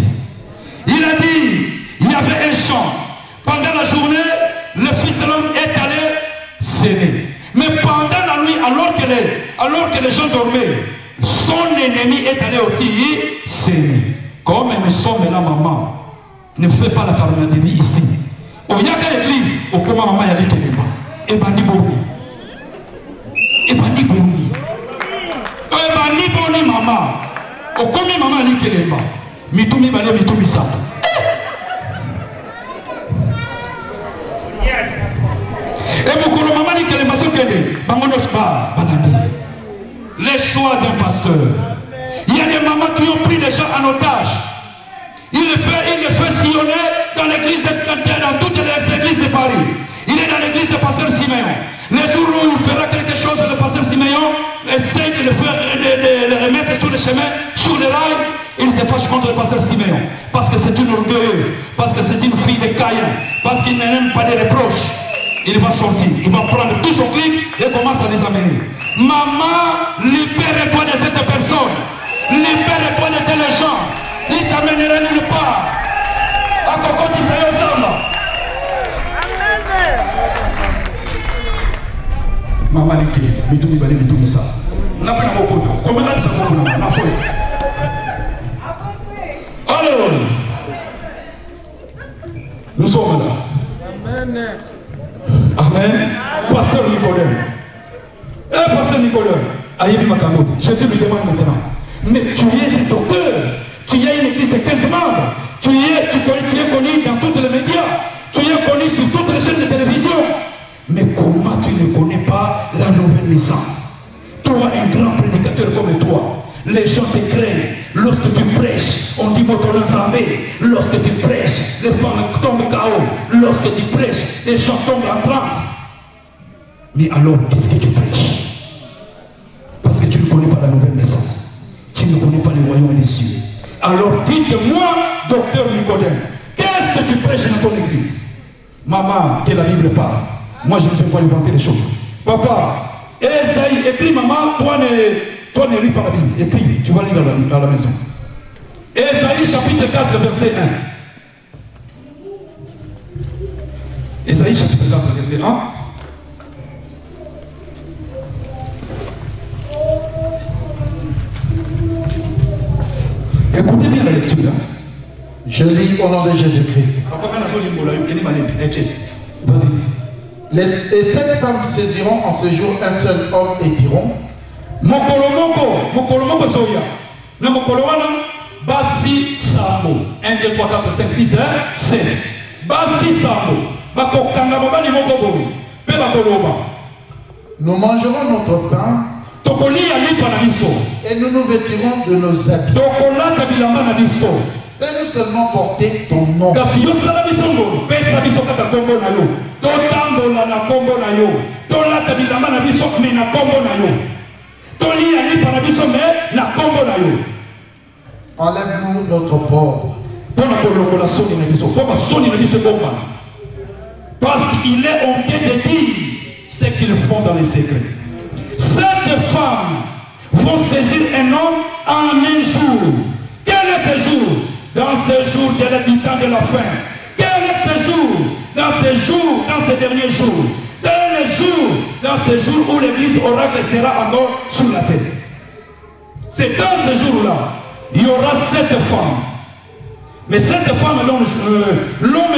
Il a dit, il y avait un champ. Pendant la journée, le Fils de l'homme est allé s'aimer. Mais pendant la nuit, alors que les gens dormaient, son ennemi est allé aussi s'aimer. Comme nous sommes là, maman, ne fais pas la camaraderie ici. Au Yaka église, au comment maman y a dit qu'elle est bas. Et bani boni. Et bani boni. Et bani boni maman. Au comment maman a dit qu'elle est bas. Mitumi balé, mitumi sa. Et mon maman dit qu'elle est bas. Bangonos ba balani. les choix d'un pasteur. Il y a des mamans qui ont pris des gens en otage. Il les fait sillonner dans l'église dans toutes les églises de Paris. Il est dans l'église de pasteur Siméon. Les jours où il fera quelque chose, le pasteur Siméon essaie de le remettre sur le chemin, sur les rails. Il se fâche contre le pasteur Siméon. Parce que c'est une orgueilleuse. Parce que c'est une fille de Caïn. Parce qu'il n'aime pas des reproches. Il va sortir. Il va prendre tout son clic et commence à les amener. Maman, libère-toi de cette personne. Libère-toi de tels gens. Il t'amènera nulle part. À Kokoti Sayozamba. Maman, il ça. Alors, nous sommes là. Amen. Pasteur Nicodème. Pasteur Nicodème. Jésus lui demande maintenant. Mais tu es un docteur. Tu es une église de 15 membres. Tu es connu dans tous les médias. Tu es connu sur toutes les chaînes de télévision. Mais comment tu ne connais pas la nouvelle naissance? Toi, un grand prédicateur comme toi, les gens te craignent. Lorsque tu prêches, on dit Motolan Zambé. Lorsque tu prêches, les femmes tombent KO. Lorsque tu prêches, les gens tombent en transe. Mais alors, qu'est-ce que tu prêches? Parce que tu ne connais pas la nouvelle naissance. Tu ne connais pas les royaumes des cieux. Alors dites-moi, docteur Nicodème, qu'est-ce que tu prêches dans ton église? Maman, que la Bible parle. Moi, je ne vais pas inventer les choses. Papa, Esaïe, écris, maman, toi ne lis pas la Bible. Écris, tu vas lire la Bible à la maison. Esaïe chapitre 4, verset 1. Esaïe chapitre 4, verset 1. Écoutez bien la lecture. Hein. Je lis au nom de Jésus-Christ. Vas-y. Et 7 femmes saisiront en ce jour un seul homme et diront: Mokolomoko soya. Na mokolowana basi sambo. 1, 2, 3, 4, 5, 6, 7. Basi sambo. Bakokanga mobali moko boy. Pe bakoloba. Nous mangerons notre pain. Et nous nous vêtirons de nos habits. Fais-nous seulement porter ton nom. Enlève-nous notre pauvre. Parce qu'il est honteux de dire ce qu'ils font dans les secrets. 7 femmes vont saisir un homme en un jour. Quel est ce jour? Dans ce jour de l'habitant de la fin. Quel est ce jour? Dans ces derniers jours. Dans ce jour où l'église oracle sera encore sur la terre. C'est dans ce jour-là, il y aura 7 femmes. Mais cette femme l'homme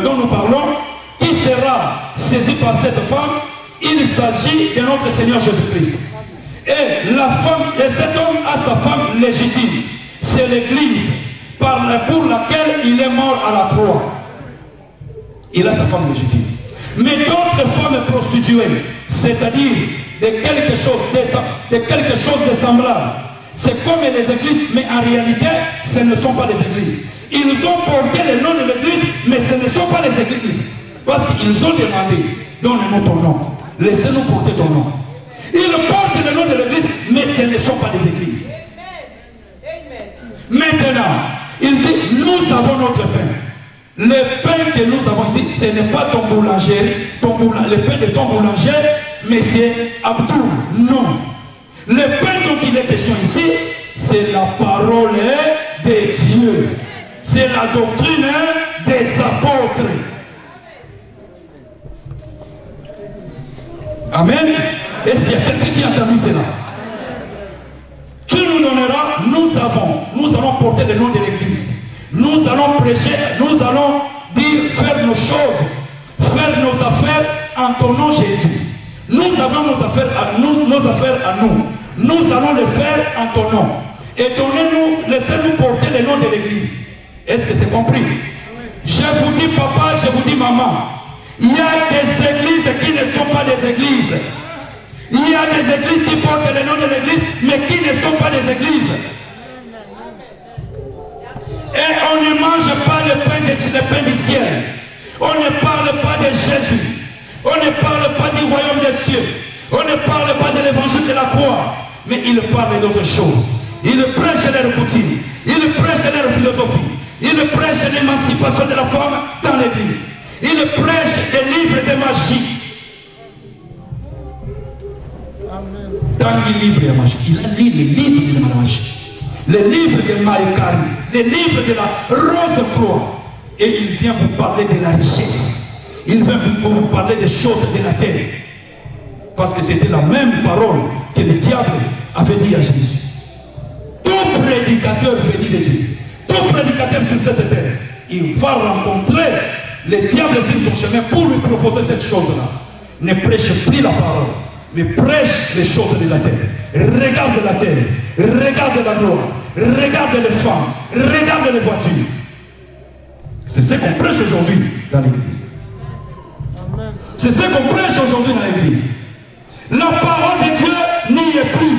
dont nous parlons, qui sera saisi par cette femme, il s'agit de notre Seigneur Jésus-Christ. Et cet homme a sa femme légitime. C'est l'église pour laquelle il est mort à la croix. Il a sa femme légitime. Mais d'autres femmes prostituées, c'est-à-dire de quelque chose de semblable. C'est comme les églises, mais en réalité, ce ne sont pas les églises. Ils ont porté le nom de l'église, mais ce ne sont pas les églises. Parce qu'ils ont demandé, donne-nous ton nom. Laissez-nous porter ton nom. Ils portent le nom de l'église, mais ce ne sont pas les églises. Maintenant, il dit, nous avons notre pain. Le pain que nous avons ici, ce n'est pas ton boulanger, le pain de ton boulanger, mais c'est Abdoul. Non. Le pain dont il est question ici, c'est la parole de Dieu. C'est la doctrine des apôtres. Amen. Est-ce qu'il y a quelqu'un qui a entendu cela? Tu nous donneras, nous allons porter le nom de l'église. Nous allons prêcher, nous allons dire, faire nos choses, faire nos affaires en ton nom Jésus. Nous avons nos affaires à nous. Nous allons le faire en ton nom. Et donnez-nous, laissez-nous porter le nom de l'église. Est-ce que c'est compris? Je vous dis papa, je vous dis maman. Il y a des églises qui ne sont pas des églises. Il y a des églises qui portent le nom de l'église, mais qui ne sont pas des églises. Et on ne mange pas le pain du ciel. On ne parle pas de Jésus. On ne parle pas du royaume des cieux. On ne parle pas de l'évangile de la croix. Mais ils parlent d'autres choses. Ils prêchent leur coutume. Ils prêchent leur philosophie. Ils prêchent l'émancipation de la femme dans l'église. Ils prêchent des livres de magie. Dans les livres de magie, il a lu les livres de la magie. Les livres de Maïkari, les livres de la Rose-Croix. Et il vient vous parler de la richesse. Il vient vous parler des choses de la terre. Parce que c'était la même parole que le diable avait dit à Jésus. Tout prédicateur venu de Dieu, tout prédicateur sur cette terre, il va rencontrer le diable sur son chemin pour lui proposer cette chose-là. Ne prêche plus la parole, mais prêche les choses de la terre. Regarde la terre, regarde la gloire, regarde les femmes, regarde les voitures. C'est ce qu'on prêche aujourd'hui dans l'église. C'est ce qu'on prêche aujourd'hui dans l'église. La parole de Dieu n'y est plus.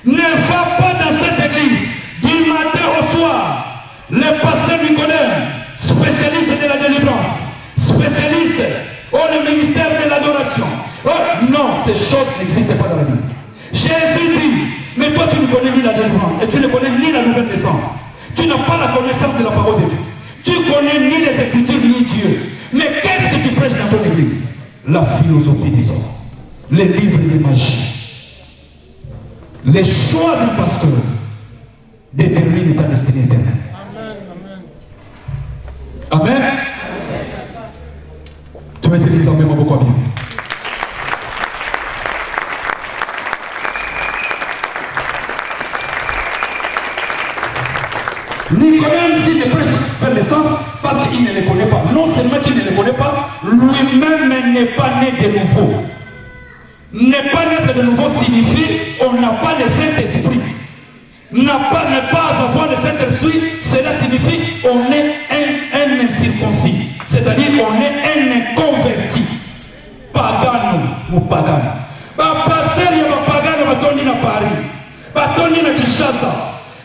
Ne va pas dans cette église du matin au soir. Le pasteur Nicodème, spécialiste de la délivrance, spécialiste le ministère de l'adoration. Oh, non, ces choses n'existent pas dans la Bible. Jésus dit, mais toi tu ne connais ni la délivrance et tu ne connais ni la nouvelle naissance. Tu n'as pas la connaissance de la parole de Dieu. Tu connais ni les Écritures ni Dieu. Mais qu'est-ce que tu prêches dans ton église? La philosophie des hommes, les livres de magie. Les choix d'un pasteur déterminent ta destinée éternelle. Amen. Amen. Tu vas te dire amen, beaucoup bien. Nicodème, si je prêche vers le sens, parce qu'il ne les connaît pas. Non seulement qu'il ne les connaît pas, lui-même n'est pas né de nouveau. Ne pas naître de nouveau signifie on n'a pas le Saint-Esprit. Ne pas avoir le Saint-Esprit, cela signifie on est un incirconcis. C'est-à-dire on est un inconverti. Pagano ou pagano. Pasteur, il y a un pagano qui est à Paris. Qui est à Kinshasa.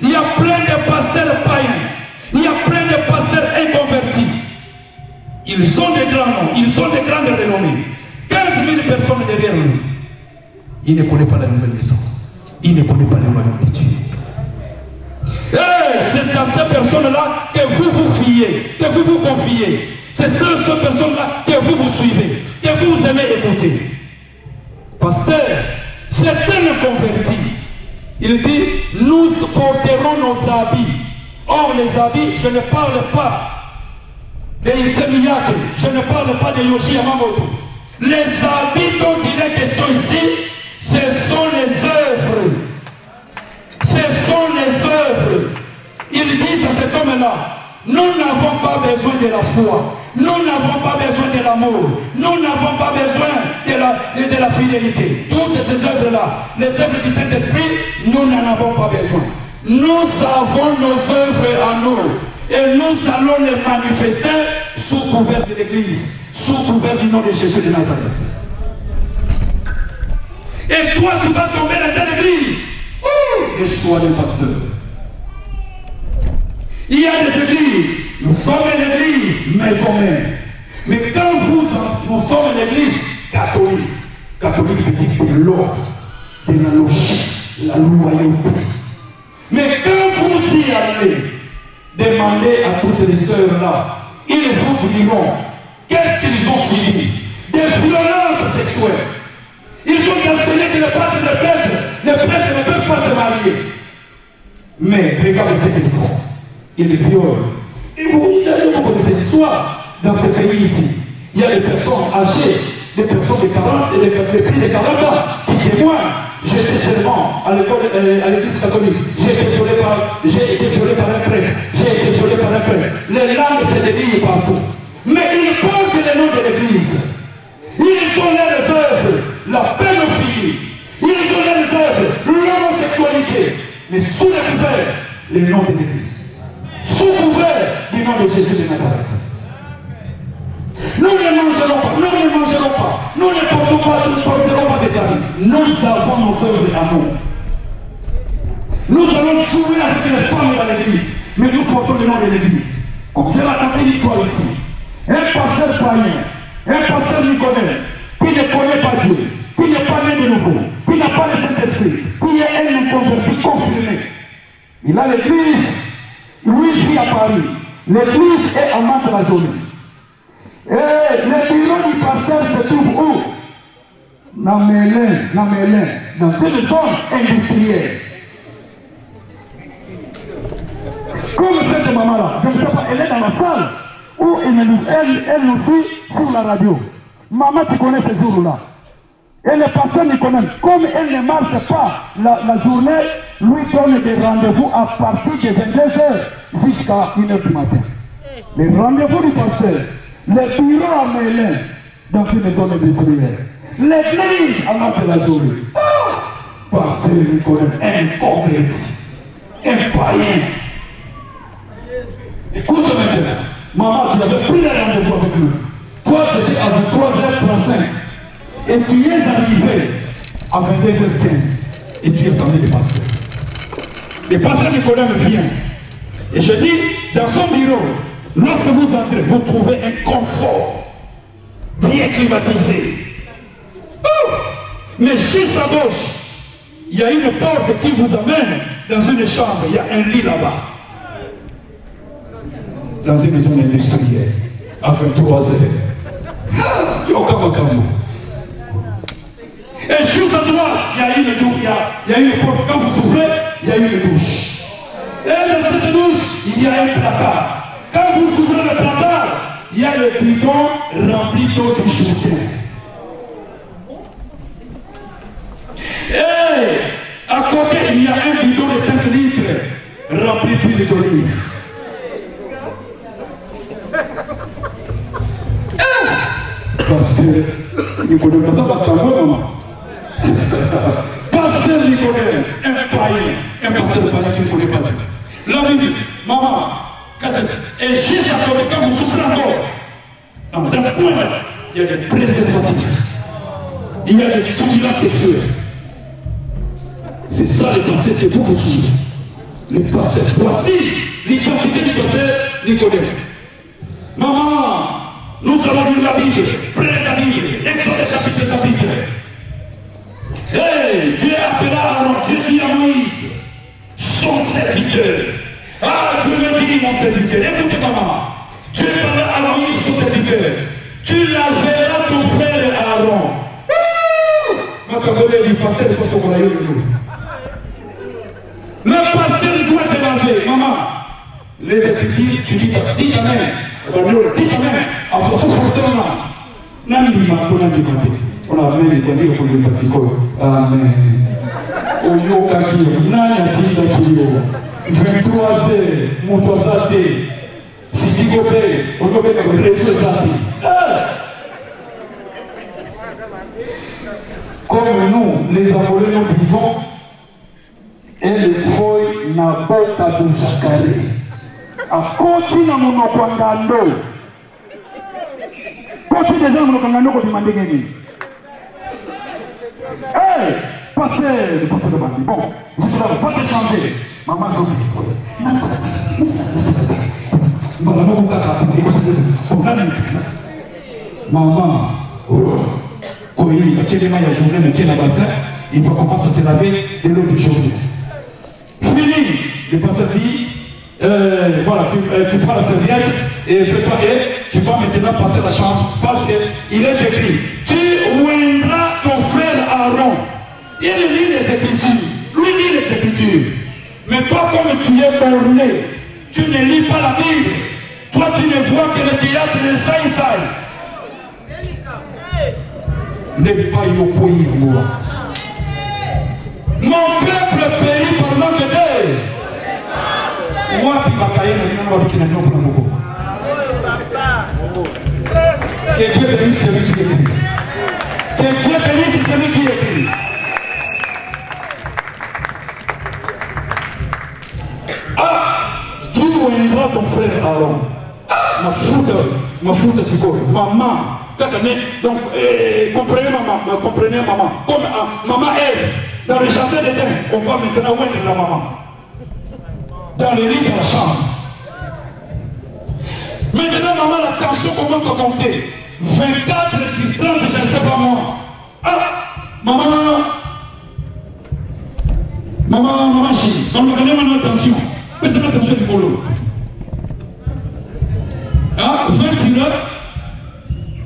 Il y a plein de pasteurs païens. Il y a plein de pasteurs inconvertis. Ils ont des grands noms. Ils ont des grandes renommées. 15 000 personnes derrière lui. Il ne connaît pas la nouvelle naissance. Il ne connaît pas le royaume de Dieu. C'est dans ces personnes-là que vous vous fiez, que vous vous confiez. C'est ces personnes-là que vous vous suivez, que vous aimez écouter. Pasteur, c'est un converti. Il dit, nous porterons nos habits. Or, les habits, je ne parle pas de Isemiyak, je ne parle pas de Yoshi Yamamoto. Les habits dont il est question ici, ce sont les œuvres. Ce sont les œuvres. Ils disent à cet homme-là, nous n'avons pas besoin de la foi. Nous n'avons pas besoin de l'amour. Nous n'avons pas besoin de la fidélité. Toutes ces œuvres-là, les œuvres du Saint-Esprit, nous n'en avons pas besoin. Nous avons nos œuvres à nous. Et nous allons les manifester sous couvert de l'Église, sous couvert du nom de Jésus de Nazareth. Et toi, tu vas tomber dans telle église. Les choix des pasteurs. Il y a des églises. Nous sommes une église maison-mère. Mais quand nous sommes une église catholique, catholique veut dire de l'ordre, de la logique, la loyauté. Mais quand vous y allez, demandez à toutes les sœurs là, ils vous diront qu'est-ce qu'ils ont subi? Des violences sexuelles. Ils ont enseigné que les prêtres ne peuvent pas se marier. Mais regardez ce qu'ils font. Ils violent. Et vous connaissez l'histoire dans ce pays ici. Il y a des personnes âgées, des personnes de 40 et des plus de 40 ans qui témoignent. J'étais seulement à l'église catholique. J'ai été violé par un prêtre. J'ai été violé par un prêtre. Les langues se dévient partout. Mais ils portent le nom de l'église. Ils ont leurs œuvres, la pédophilie. Ils ont leurs œuvres, l'homosexualité. Mais sous le couvert, le nom de l'église. Sous couvert du nom de Jésus de Nazareth. Nous ne mangerons pas, nous ne mangerons pas, nous ne porterons pas des habits. Nous avons nos œuvres d'amour. Nous allons jouer avec les femmes dans l'église, mais nous portons le nom de l'église. Comme je l'ai dit toi ici, un pasteur païen, un pasteur nicodème, qui ne connaît pas Dieu, qui n'est pas né de nouveau, qui n'a pas le Saint-Esprit, qui est un inconverti confirmé. Il a l'église, lui vit à Paris. L'église est amante de la journée. Et le bureau du pasteur se trouve où? Dans Mélin, dans une zone industrielle. Comme cette maman-là, je ne sais pas, elle est dans la salle où elle nous suit sur la radio. Maman, tu connais ces jours-là. Et le pasteur Nicodème, comme elle ne marche pas la journée, lui donne des rendez-vous à partir de 22h jusqu'à 1h du matin. Les rendez-vous du pasteur, le bureau à Mélin, dans une zone industrielle. L'église à l'entrée de la journée. Pasteur Nicodème, un converti, un païen. Écoute maintenant, maman, tu avais pris les rendez-vous avec nous. Toi, c'était à 23h35. Et tu es arrivé à 22h15. Et tu es parmi les pasteurs. Les pasteurs Nicodème vient. Et je dis, dans son bureau, lorsque vous entrez, vous trouvez un confort bien climatisé. Oh! Mais juste à gauche, il y a une porte qui vous amène dans une chambre. Il y a un lit là-bas. Dans une maison industrielle, à 23h. Et juste à droite, il y a une douche, il y a une porte. Quand vous ouvrez, il y a une douche. Et dans cette douche, il y a un placard. Quand vous ouvrez le placard, il y a le bidon rempli d'eau du Jourdain. Et à côté, il y a un bidon de 5 litres rempli d'huile d'olive. Pasteur Nicodème, ça va t'en maman. Pasteur Nicodème, un païen, un pasteur païen qui ne connaît pas Dieu. La Bible, maman, et juste à côté, quand vous souffrez encore, dans un point, il y a des préservatifs, il y a des stimulants sexuels. C'est ça le pasteur que vous suivez. Le pasteur, voici l'identité du pasteur Nicodème. Maman, nous allons lire la Bible, prenez la Bible, Exode chapitre. Hey, Dieu appela Aaron, Dieu dit à Moïse, son serviteur. Ah, Dieu me dit, mon serviteur, écoutez maman, Dieu parle à Moïse, son serviteur. Tu laveras ton frère Aaron. Ma camarade du pasteur, il faut se voir le pasteur doit te laver, maman. Les esprits, tu dis ta main. On a amené les pour le Pacifico. Amen. Oyo Kakio, Nana Tida Kio, 23h, Moutouazate, Sisikobe, Oyobe, Réseau. Comme nous, les Angolais, nous disons, et le Troy n'a pas qu'à nous chacaler. A koti na monokangando. Koti déjà monokangando ko demande ngeni. Hey, passez de bandi. Bon, je ne vais pas te changer. Maman Zofi. Maman, quand il y a des mailles à journée, mais qui est la bassin, il doit commencer à se laver de l'eau du jour. Fini, le pasteur dit. Voilà, tu prends la serviette et tu vas maintenant passer la chambre parce qu'il est écrit, tu oindras ton frère Aaron. Il lit les Écritures, lui lit les Écritures. Mais toi, comme tu es borné, tu ne lis pas la Bible. Toi, tu ne vois que le théâtre de Saïsaï. Ne pas y opposer, moi. Mon peuple périt par manque d'aide. Que Dieu bénisse celui qui écrit. Que Dieu bénisse celui qui écrit. Ah, tu oindras ton frère Aaron. Ah, mafuta sikoyo. Maman, donc comprenez maman. Comme maman elle, dans le jardin d'Éden, on va maintenant oindre la maman. Dans le lit de la chambre. Maintenant, maman, la tension commence à monter. 24 sur 30, je ne sais pas moi. Ah, maman, chérie, on me donne maintenant attention. Mais c'est l'attention du boulot. Ah, 20 sur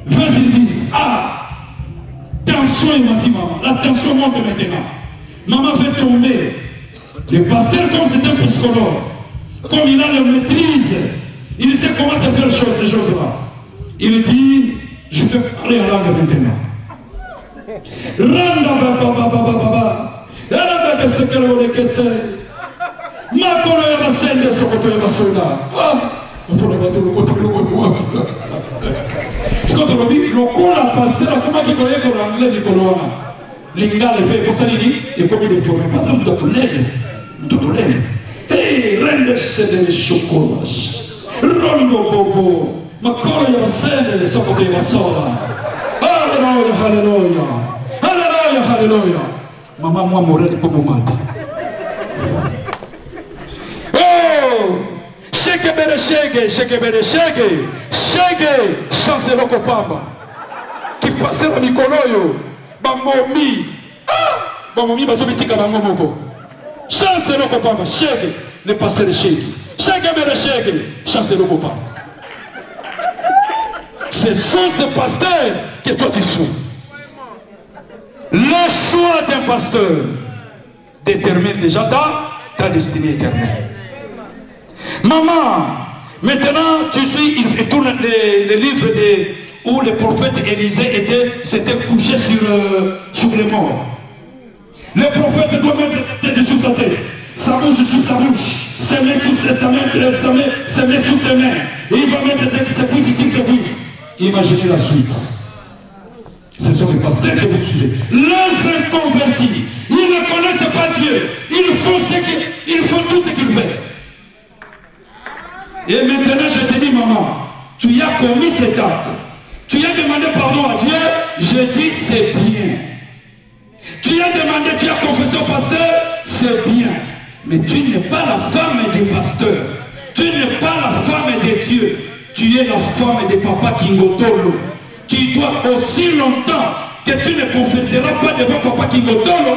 20 sur 10. Ah, tension, il m'a dit maman. La tension monte maintenant. Maman fait tomber. Le pasteur, comme c'est un psychologue, comme il a la maîtrise, il sait comment se faire ces choses-là. Il dit, je vais parler en langue maintenant. Rondo bobo, ma coglio la sede sopra di sola. Alleluia, alleluia, alleluia, alleluia. Mamma mia morire come mata. Oh, shake bere shake, chance loko pamba. Qui passe la mikoloyo, ba momi. Ah, ba momi bazobitika bango moko. Chance loko pamba, shake, ne passe le shake. Chasse le copain. Ce sont ces pasteurs que toi tu suis. Le choix d'un pasteur détermine déjà ta destinée éternelle. Maman, maintenant tu suis, il tourne les livres où le prophète Élisée s'était couché sur les morts. Le prophète doit mettre la tête sur ta tête, sa bouche sur ta bouche. C'est mes sous tes mains, c'est mes sous tes mains. Et il va mettre ses cuisses ici, tes cuisses. Imaginez la suite. Ce sont les pasteurs que vous suivez. Les inconvertis, ils ne connaissent pas Dieu. Ils font tout ce qu'ils veulent. Et maintenant, je te dis, maman, tu as commis cet acte. Tu as demandé pardon à Dieu. Je dis, c'est bien. Tu as demandé, tu as confessé au pasteur, c'est bien. Mais tu n'es pas la femme des pasteurs. Tu n'es pas la femme de Dieu. Tu es la femme de Papa Kingotolo. Tu dois aussi longtemps que tu ne confesseras pas devant Papa Kingotolo,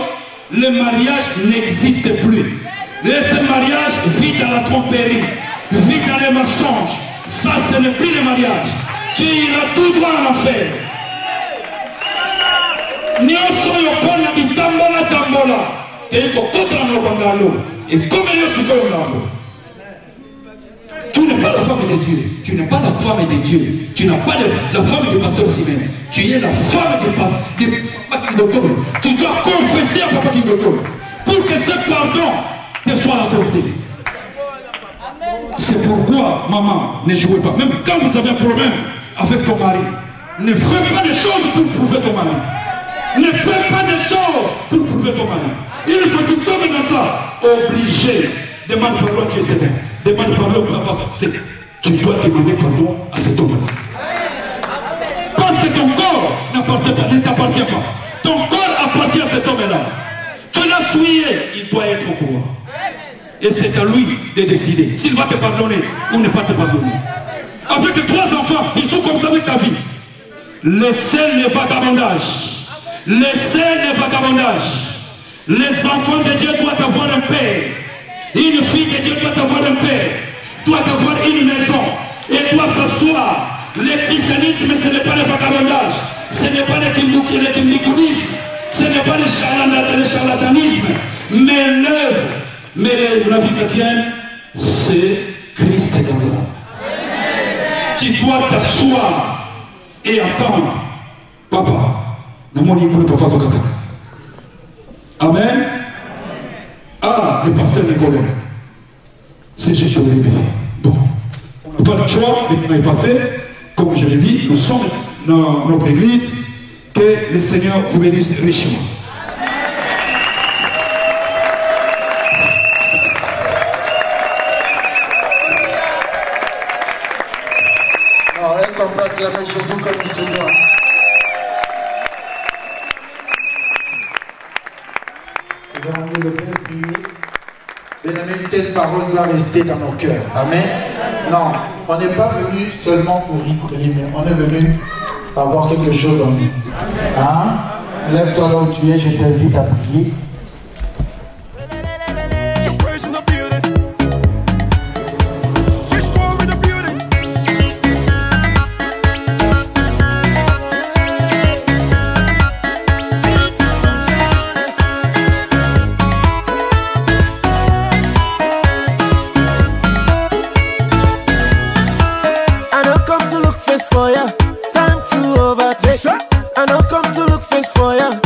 le mariage n'existe plus. Ce mariage vit dans la tromperie, vit dans les mensonges. Ça, ce n'est plus le mariage. Tu iras tout droit en enfer. Nyoso yokona bitambola tambola. Et comme tu n'es pas la femme de Dieu, tu n'es pas la femme de Dieu, tu n'as pas la femme du pasteur Simon, tu es la femme de Papa Kingotolo. Tu dois confesser à Papa Kingotolo pour que ce pardon te soit accordé. C'est pourquoi, maman, ne jouez pas. Même quand vous avez un problème avec ton mari, ne fais pas des choses pour prouver ton mari. Ne fais pas des choses pour prouver ton mari. Il faut que tu tombes dans ça. Obligé. Demande pardon à Dieu, c'est bien. Demande pardon à pasteur. Tu dois demander pardon à cet homme-là. Parce que ton corps ne t'appartient pas. Ton corps appartient à cet homme-là. Tu l'as souillé, il doit être au courant. Et c'est à lui de décider s'il va te pardonner ou ne pas te pardonner. Avec 3 enfants, ils sont comme ça avec ta vie. Laissez le vagabondage. Laissez le vagabondage. Les enfants de Dieu doivent avoir un père. Une fille de Dieu doit avoir un père. Doit avoir une maison. Et doit s'asseoir. Le christianisme, ce n'est pas le vagabondage. Ce n'est pas le kimikounisme. Ce n'est pas le charlatanisme. Mais l'œuvre, mais la vie chrétienne, c'est Christ dans l'homme. Tu dois t'asseoir et attendre. Papa. Amen. Ah, le pasteur Nicolas. C'est Jésus au début. Bon. Pas de choix, il m'a passé. Comme je l'ai dit, nous sommes dans notre église. Que le Seigneur vous bénisse richement. acclamer Jésus comme il se doit. Et donc, on le fait prier. Bien-aimé, une telle parole doit rester dans nos cœurs. Amen. Non, on n'est pas venu seulement pour rigoler, mais on est venu avoir quelque chose en nous. Hein? Lève-toi là où tu es, je t'invite à prier. Your praise in the building. There's war in the building. I don't come to look face for ya. Time to overtake. I don't come to look face for ya.